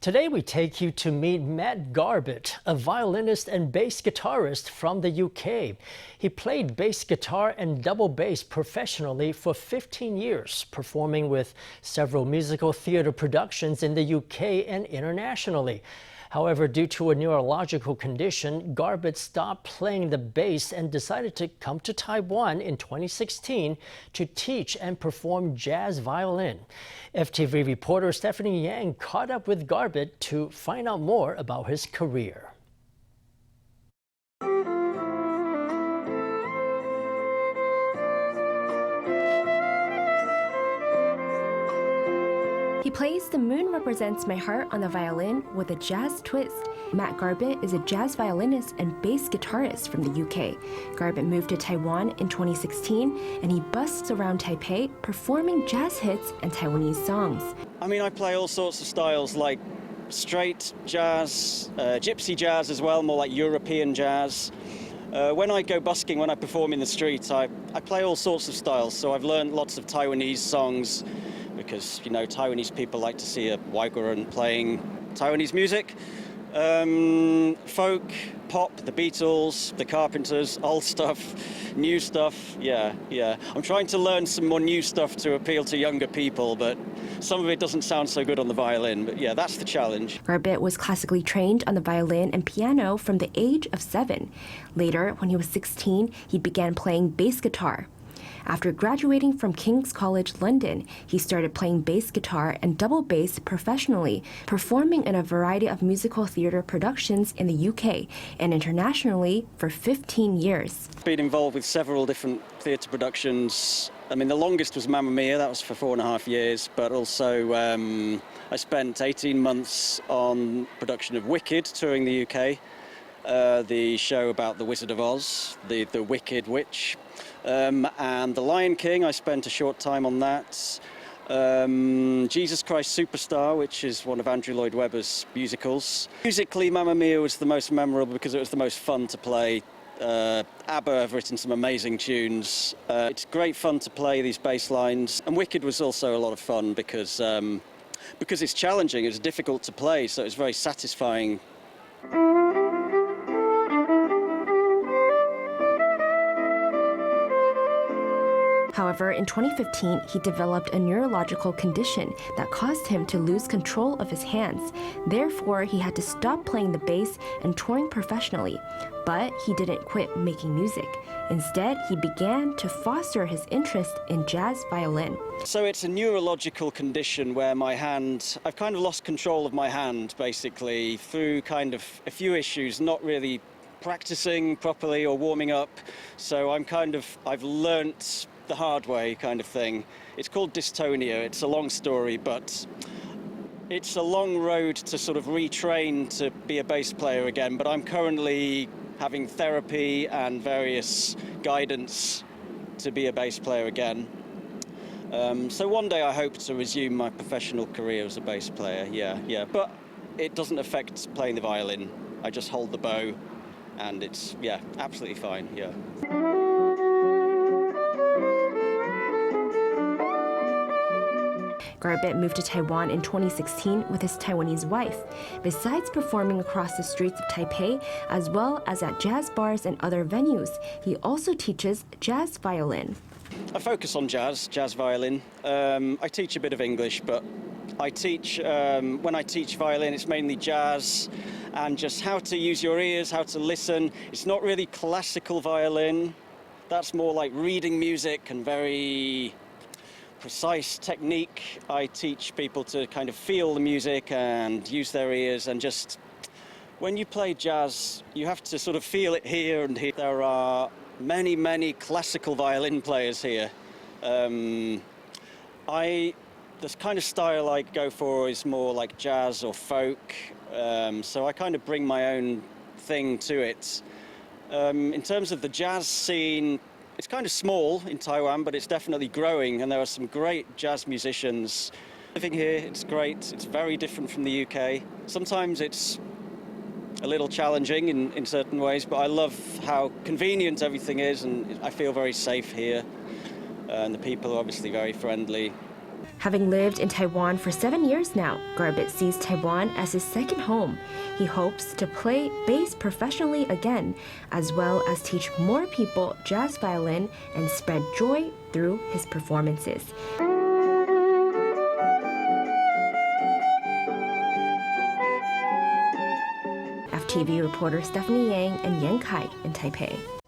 Today we take you to meet Matt Garbutt, a violinist and bass guitarist from the UK. He played bass guitar and double bass professionally for 15 years, performing with several musical theater productions in the UK and internationally. However, due to a neurological condition, Garbutt stopped playing the bass and decided to come to Taiwan in 2016 to teach and perform jazz violin. FTV reporter Stephany Yang caught up with Garbutt to find out more about his career. He plays The Moon Represents My Heart on the violin with a jazz twist. Matt Garbutt is a jazz violinist and bass guitarist from the UK. Garbutt moved to Taiwan in 2016 and he busks around Taipei performing jazz hits and Taiwanese songs. I mean, I play all sorts of styles like straight jazz, gypsy jazz as well, more like European jazz. When I go busking, when I perform in the street, I play all sorts of styles. So I've learned lots of Taiwanese songs, because, you know, Taiwanese people like to see a Waiguran playing Taiwanese music. Folk, pop, the Beatles, the Carpenters, old stuff, new stuff, yeah. I'm trying to learn some more new stuff to appeal to younger people, but some of it doesn't sound so good on the violin, but yeah, that's the challenge. Garbutt was classically trained on the violin and piano from the age of 7. Later, when he was 16, he began playing bass guitar. After graduating from King's College London, he started playing bass guitar and double bass professionally, performing in a variety of musical theater productions in the UK and internationally for 15 years. Been involved with several different theatre productions. I mean, the longest was Mamma Mia, that was for 4.5 years, but also I spent 18 months on production of Wicked, touring the UK, the show about the Wizard of Oz, the Wicked Witch. And The Lion King, I spent a short time on that. Jesus Christ Superstar, which is one of Andrew Lloyd Webber's musicals. Musically, Mamma Mia was the most memorable because it was the most fun to play. ABBA have written some amazing tunes. It's great fun to play these bass lines. And Wicked was also a lot of fun because it's challenging, it's difficult to play, so it's very satisfying. However, in 2015, he developed a neurological condition that caused him to lose control of his hands. Therefore, he had to stop playing the bass and touring professionally. But he didn't quit making music. Instead, he began to foster his interest in jazz violin. So it's a neurological condition where my hand, I've kind of lost control of my hand, basically, through kind of a few issues, not really practicing properly or warming up. So I've learnt the hard way kind of thing. It's called dystonia. It's a long story, but it's a long road to sort of retrain to be a bass player again. But I'm currently having therapy and various guidance to be a bass player again. So one day I hope to resume my professional career as a bass player, yeah. But it doesn't affect playing the violin. I just hold the bow and it's, yeah, absolutely fine, yeah. Garbutt moved to Taiwan in 2016 with his Taiwanese wife. Besides performing across the streets of Taipei, as well as at jazz bars and other venues, he also teaches jazz violin. I focus on jazz violin. I teach a bit of English, but I teach, when I teach violin, it's mainly jazz and just how to use your ears, how to listen. It's not really classical violin. That's more like reading music and very precise technique. I teach people to kind of feel the music and use their ears, and just when you play jazz, you have to sort of feel it here and here. There are many classical violin players here. The kind of style I go for is more like jazz or folk, so I kind of bring my own thing to it. In terms of the jazz scene, it's kind of small in Taiwan, but it's definitely growing, and there are some great jazz musicians. Living here, it's great. It's very different from the UK. Sometimes it's a little challenging in certain ways, but I love how convenient everything is, and I feel very safe here. And the people are obviously very friendly. Having lived in Taiwan for 7 years now, Garbutt sees Taiwan as his second home. He hopes to play bass professionally again, as well as teach more people jazz violin and spread joy through his performances. FTV reporter Stephany Yang and Yang Kai in Taipei.